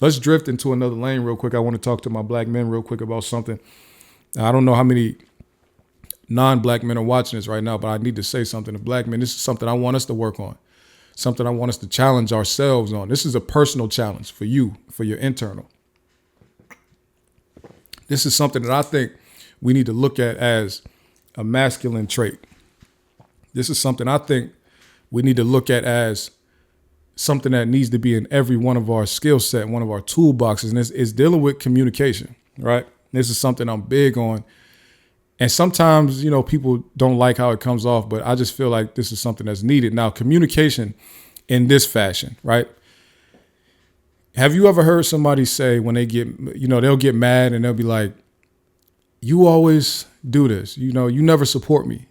Let's drift into another lane real quick. I want to talk to my black men real quick about something. I don't know how many non-black men are watching this right now, but I need to say something to black men. This is something I want us to work on, something I want us to challenge ourselves on. This is a personal challenge for you, for your internal. This is something that I think we need to look at as a masculine trait. This is something I think we need to look at as something that needs to be in every one of our skill set, one of our toolboxes, and it's dealing with communication, right? This is something I'm big on. And sometimes, people don't like how it comes off, but I just feel like this is something that's needed. Now, communication in this fashion, right? Have you ever heard somebody say when they get, they'll get mad and they'll be like, you always do this, you never support me.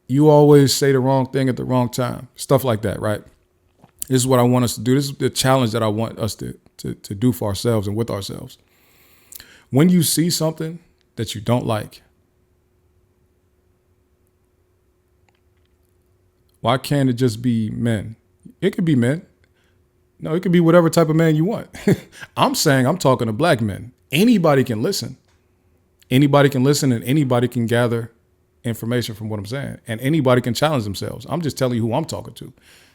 You always say the wrong thing at the wrong time, stuff like that, right? This is what I want us to do. This is the challenge that I want us to do for ourselves and with ourselves. When you see something that you don't like, why can't it just be men? It could be men. No, it could be whatever type of man you want. I'm talking to black men. Anybody can listen. Anybody can listen and anybody can gather information from what I'm saying. And anybody can challenge themselves. I'm just telling you who I'm talking to,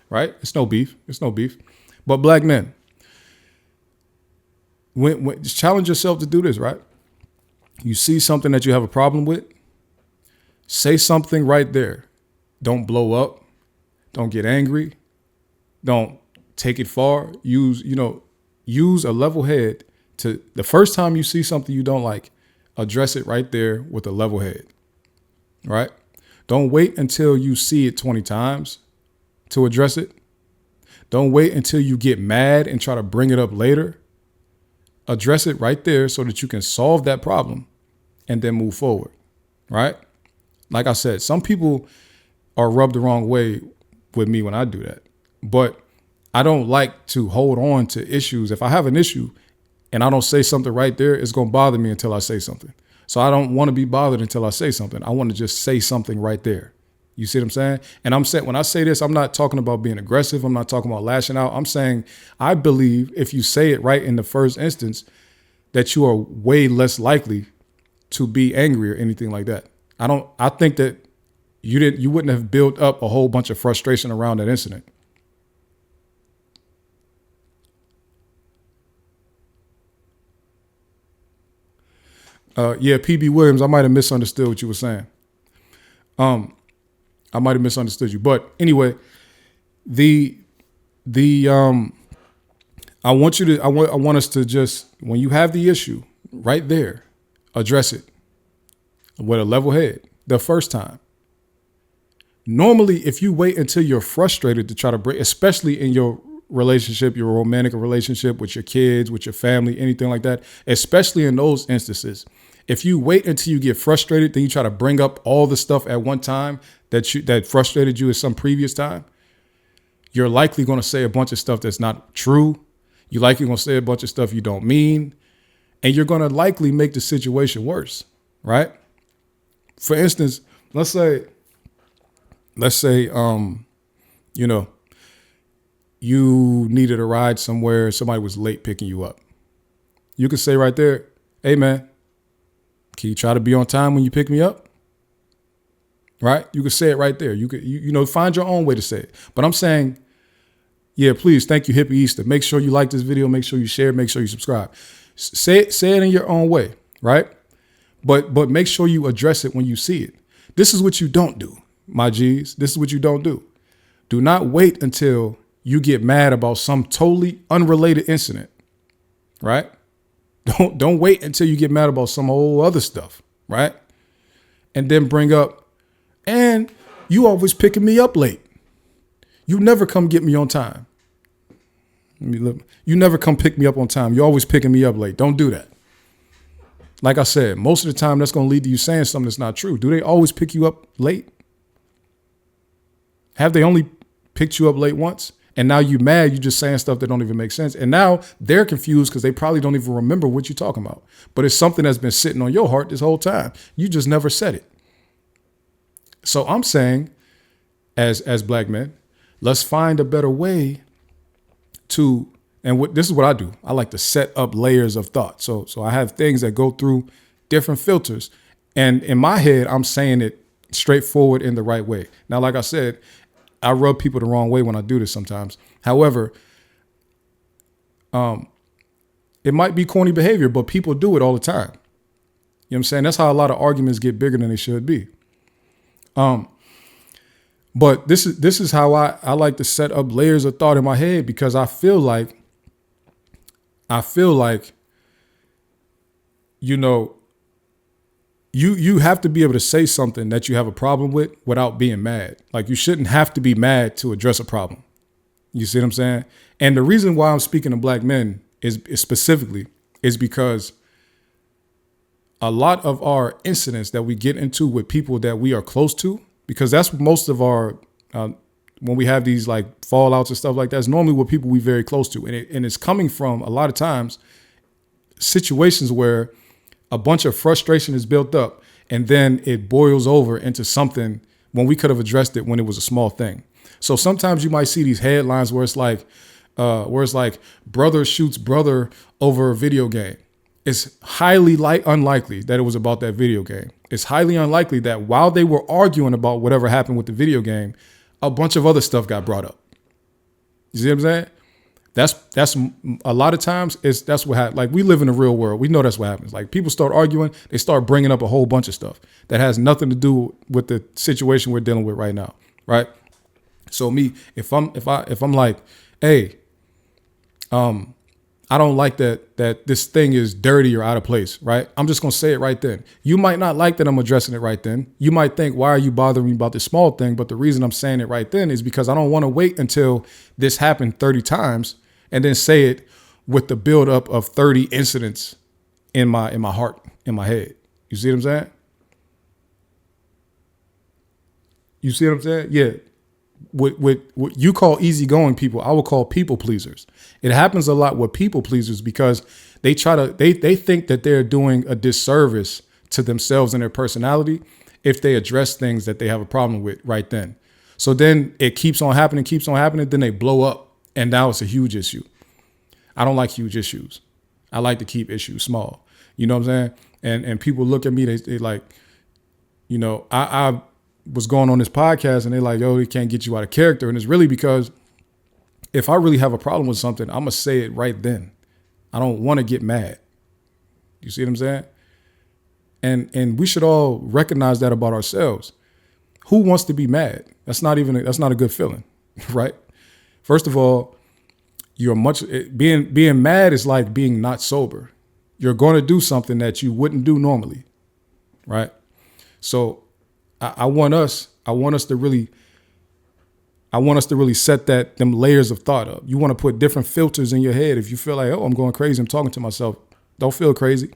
right? It's no beef. But black men, when just challenge yourself to do this, right? You see something that you have a problem with, say something right there. Don't blow up. Don't get angry. Don't take it far. Use a level head to the first time you see something you don't like, address it right there with a level head, right? Don't wait until you see it 20 times to address it. Don't wait until you get mad and try to bring it up later. Address it right there so that you can solve that problem and then move forward, right? Like I said, some people are rubbed the wrong way with me when I do that, but I don't like to hold on to issues. If I have an issue and I don't say something right there, it's going to bother me until I say something. So I don't want to be bothered until I say something. I want to just say something right there. You see what I'm saying? And I'm saying, when I say this, I'm not talking about being aggressive. I'm not talking about lashing out. I'm saying, I believe if you say it right in the first instance, that you are way less likely to be angry or anything like that. I think that you wouldn't have built up a whole bunch of frustration around that incident. PB Williams, I might have misunderstood what you were saying. I might have misunderstood you, but anyway, I want us to just, when you have the issue right there, address it with a level head the first time. Normally, if you wait until you're frustrated to try to break, especially in your relationship, your romantic relationship with your kids, with your family, anything like that, especially in those instances, if you wait until you get frustrated, then you try to bring up all the stuff at one time that frustrated you at some previous time, you're likely going to say a bunch of stuff that's not true. You're likely going to say a bunch of stuff you don't mean, and you're going to likely make the situation worse, right? For instance, let's say, you needed a ride somewhere, somebody was late picking you up. You could say right there, hey man, can you try to be on time when you pick me up? Right? You could say it right there. You could, find your own way to say it. But I'm saying, yeah, please, thank you, Hippie Easter. Make sure you like this video. Make sure you share. Make sure you subscribe. Say it in your own way, right? But make sure you address it when you see it. This is what you don't do, my G's. This is what you don't do. Do not wait until you get mad about some totally unrelated incident, right? Don't wait until you get mad about some whole other stuff, right? And then bring up, and you always picking me up late. You never come get me on time. You never come pick me up on time. You're always picking me up late. Don't do that. Like I said, most of the time that's going to lead to you saying something that's not true. Do they always pick you up late? Have they only picked you up late once? And now you mad, you just saying stuff that don't even make sense. And now they're confused because they probably don't even remember what you're talking about. But it's something that's been sitting on your heart this whole time. You just never said it. So I'm saying, as black men, let's find a better way to And this is what I do. I like to set up layers of thought. So I have things that go through different filters. And in my head, I'm saying it straightforward in the right way. Now, like I said, I rub people the wrong way when I do this sometimes. However, it might be corny behavior, but people do it all the time. You know what I'm saying? That's how a lot of arguments get bigger than they should be. But this is how I like to set up layers of thought in my head, because I feel like, you know, you have to be able to say something that you have a problem with without being mad. Like, you shouldn't have to be mad to address a problem. You see what I'm saying? And the reason why I'm speaking to black men is specifically because a lot of our incidents that we get into with people that we are close to, because that's most of our, when we have these like fallouts and stuff like that, it's normally with people we very close to. And it's coming from a lot of times situations where a bunch of frustration is built up and then it boils over into something when we could have addressed it when it was a small thing. So sometimes you might see these headlines where it's like brother shoots brother over a video game. It's highly unlikely that it was about that video game. It's highly unlikely that while they were arguing about whatever happened with the video game, a bunch of other stuff got brought up. You see what I'm saying? That's a lot of times that's what happens. Like, we live in the real world. We know that's what happens. Like, people start arguing, they start bringing up a whole bunch of stuff that has nothing to do with the situation we're dealing with right now, right? So me, if I'm like, hey, I don't like that this thing is dirty or out of place, right? I'm just gonna say it right then. You might not like that I'm addressing it right then. You might think, why are you bothering me about this small thing? But the reason I'm saying it right then is because I don't want to wait until this happened 30 times and then say it with the buildup of 30 incidents in my heart, in my head. You see what I'm saying? You see what I'm saying? Yeah. What you call easygoing people, I would call people pleasers. It happens a lot with people pleasers because they think that they're doing a disservice to themselves and their personality if they address things that they have a problem with right then. So then it keeps on happening, then they blow up, and now it's a huge issue. I don't like huge issues. I like to keep issues small. You know what I'm saying? And people look at me, they like, you know, I was going on this podcast and they're like, yo, they can't get you out of character. And it's really because if I really have a problem with something, I'm going to say it right then. I don't want to get mad. You see what I'm saying? And we should all recognize that about ourselves. Who wants to be mad? That's not a good feeling, right? First of all, being mad is like being not sober. You're going to do something that you wouldn't do normally, right? So I want us to really set them layers of thought up. You want to put different filters in your head. If you feel like, oh, I'm going crazy, I'm talking to myself, don't feel crazy.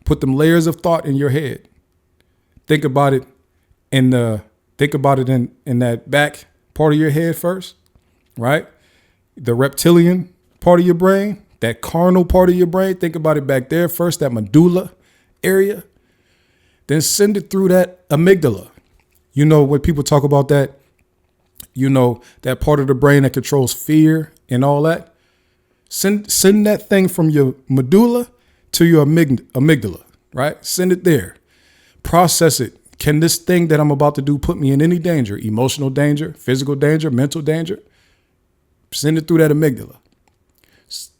Put them layers of thought in your head. Think about it in that back part of your head first, right? The reptilian part of your brain, that carnal part of your brain. Think about it back there first, that medulla area. Then send it through that amygdala. You know, when people talk about that, you know, that part of the brain that controls fear and all that. Send that thing from your medulla to your amygdala, right? Send it there. Process it. Can this thing that I'm about to do put me in any danger? Emotional danger, physical danger, mental danger? Send it through that amygdala.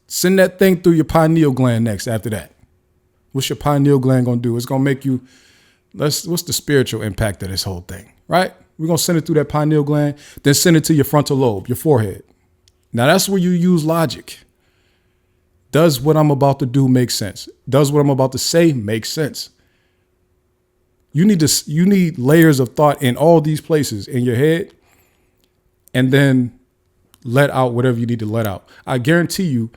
Send that thing through your pineal gland next after that. What's your pineal gland going to do? It's going to make you... what's the spiritual impact of this whole thing, right? We're going to send it through that pineal gland, then send it to your frontal lobe, your forehead. Now that's where you use logic. Does what I'm about to do make sense? Does what I'm about to say make sense? You need layers of thought in all these places in your head, and then let out whatever you need to let out. I guarantee you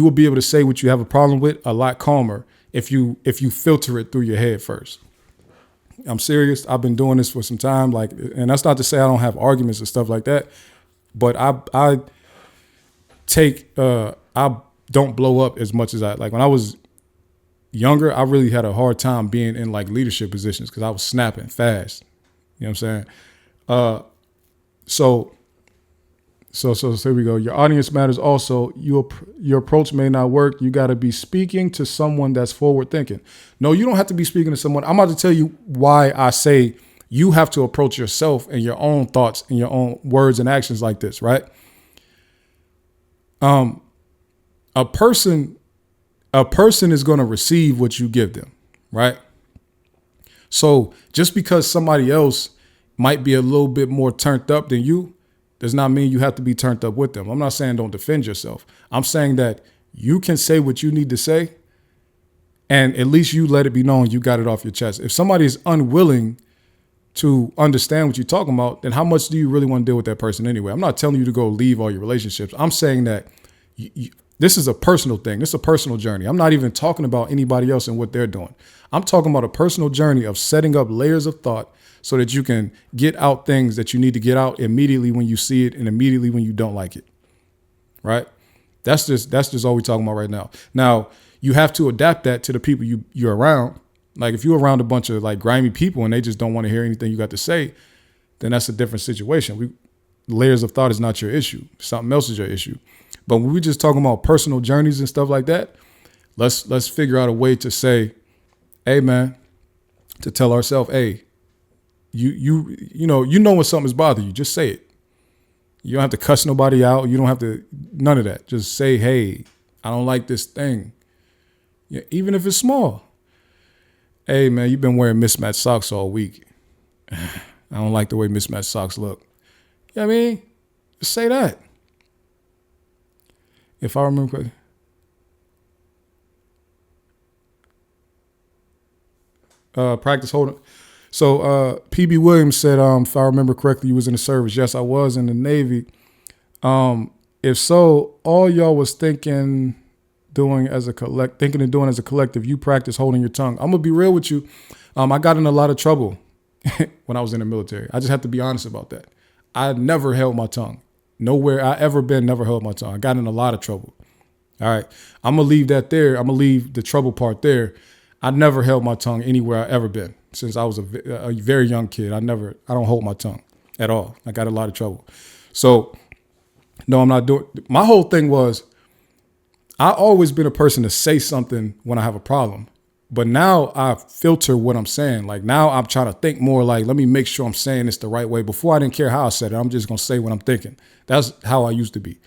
will be able to say what you have a problem with a lot calmer if you filter it through your head first. I'm serious. I've been doing this for some time. And that's not to say I don't have arguments and stuff like that, but I don't blow up as much as when I was younger, I really had a hard time being in like leadership positions because I was snapping fast. You know what I'm saying? So So here we go. Your audience matters also. Your approach may not work. You got to be speaking to someone that's forward thinking. No, you don't have to be speaking to someone. I'm about to tell you why I say you have to approach yourself and your own thoughts and your own words and actions like this, right? A person is going to receive what you give them, right? So just because somebody else might be a little bit more turned up than you does not mean you have to be turned up with them. I'm not saying don't defend yourself. I'm saying that you can say what you need to say, and at least you let it be known you got it off your chest. If somebody is unwilling to understand what you're talking about, then how much do you really want to deal with that person anyway? I'm not telling you to go leave all your relationships. I'm saying that this is a personal thing. This is a personal journey. I'm not even talking about anybody else and what they're doing. I'm talking about a personal journey of setting up layers of thought so that you can get out things that you need to get out immediately when you see it and immediately when you don't like it, right? That's just all we're talking about right now. Now, you have to adapt that to the people you're around. Like if you're around a bunch of like grimy people and they just don't want to hear anything you got to say, then that's a different situation. Layers of thought is not your issue. Something else is your issue. But when we're just talking about personal journeys and stuff like that, let's figure out a way to say, hey man, to tell ourselves, hey, you know when something's bothering you, just say it. You don't have to cuss nobody out. You don't have to, none of that. Just say, hey, I don't like this thing. Yeah, even if it's small. Hey man, you've been wearing mismatched socks all week. I don't like the way mismatched socks look. You know what I mean? Just say that. If I remember correctly. Practice holding. So PB Williams said, if I remember correctly, you was in the service. Yes, I was in the Navy. If so, all y'all was thinking of doing as a collective, you practice holding your tongue. I'm gonna be real with you. I got in a lot of trouble when I was in the military. I just have to be honest about that. I never held my tongue. Nowhere I ever been, never held my tongue. I got in a lot of trouble. All right. I'm going to leave that there. I'm going to leave the trouble part there. I never held my tongue anywhere I ever been since I was a very young kid. I don't hold my tongue at all. I got a lot of trouble. So no, I'm not doing, my whole thing was I always been a person to say something when I have a problem. But now I filter what I'm saying. Like now I'm trying to think more like, let me make sure I'm saying this the right way. Before I didn't care how I said it. I'm just going to say what I'm thinking. That's how I used to be.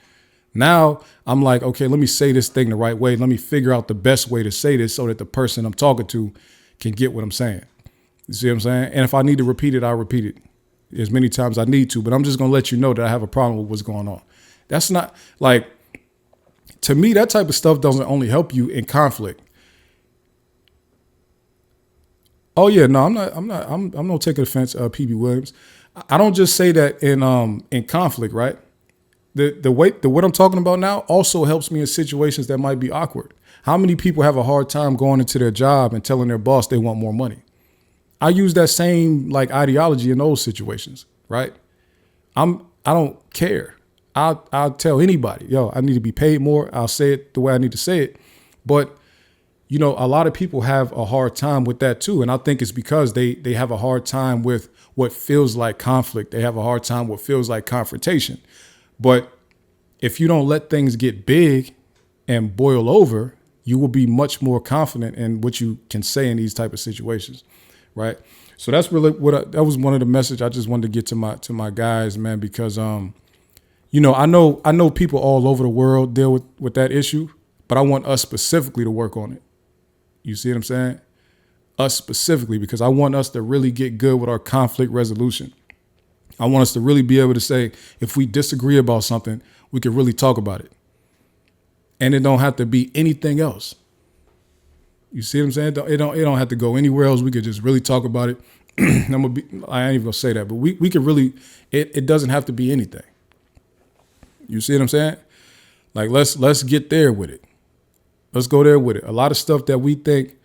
Now I'm like, okay, let me say this thing the right way. Let me figure out the best way to say this so that the person I'm talking to can get what I'm saying. You see what I'm saying? And if I need to repeat it, I'll repeat it as many times as I need to. But I'm just going to let you know that I have a problem with what's going on. That's not like, to me, that type of stuff doesn't only help you in conflict. Oh yeah, no, I'm not taking offense, PB Williams. I don't just say that in conflict, right? What I'm talking about now also helps me in situations that might be awkward. How many people have a hard time going into their job and telling their boss they want more money? I use that same like ideology in those situations, right? I don't care. I'll tell anybody, yo, I need to be paid more. I'll say it the way I need to say it. But you know, a lot of people have a hard time with that too. And I think it's because they have a hard time with what feels like conflict. They have a hard time with what feels like confrontation. But if you don't let things get big and boil over, you will be much more confident in what you can say in these type of situations, right? So that's really that was one of the message I just wanted to get to my guys, man, because you know, I know people all over the world deal with that issue, but I want us specifically to work on it. You see what I'm saying? Us specifically, because I want us to really get good with our conflict resolution. I want us to really be able to say, if we disagree about something, we can really talk about it. And it don't have to be anything else. You see what I'm saying? It don't have to go anywhere else. We could just really talk about it. I ain't even gonna say that, but we could really, it doesn't have to be anything. You see what I'm saying? Like, let's get there with it. Let's go there with it. A lot of stuff that we think,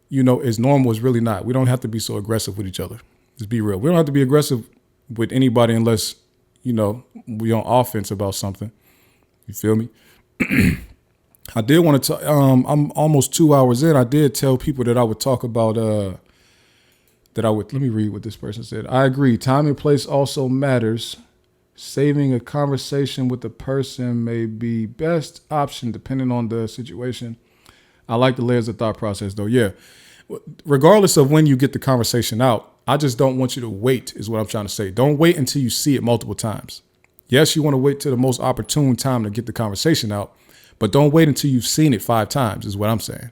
you know, is normal is really not. We don't have to be so aggressive with each other. Let's be real. We don't have to be aggressive with anybody unless, you know, we on offense about something. You feel me? I did want to talk. I'm almost 2 hours in. I did tell people that I would talk about let me read what this person said. I agree. Time and place also matters. Saving a conversation with the person may be best option depending on the situation. I like the layers of thought process though. Yeah. Regardless of when you get the conversation out, I just don't want you to wait is what I'm trying to say. Don't wait until you see it multiple times. Yes, you want to wait till the most opportune time to get the conversation out, but don't wait until you've seen it 5 times is what I'm saying.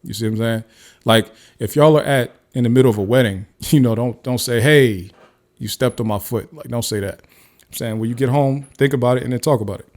You see what I'm saying? Like if y'all are in the middle of a wedding, don't say, hey, you stepped on my foot. Like don't say that. I'm saying when you get home, think about it and then talk about it.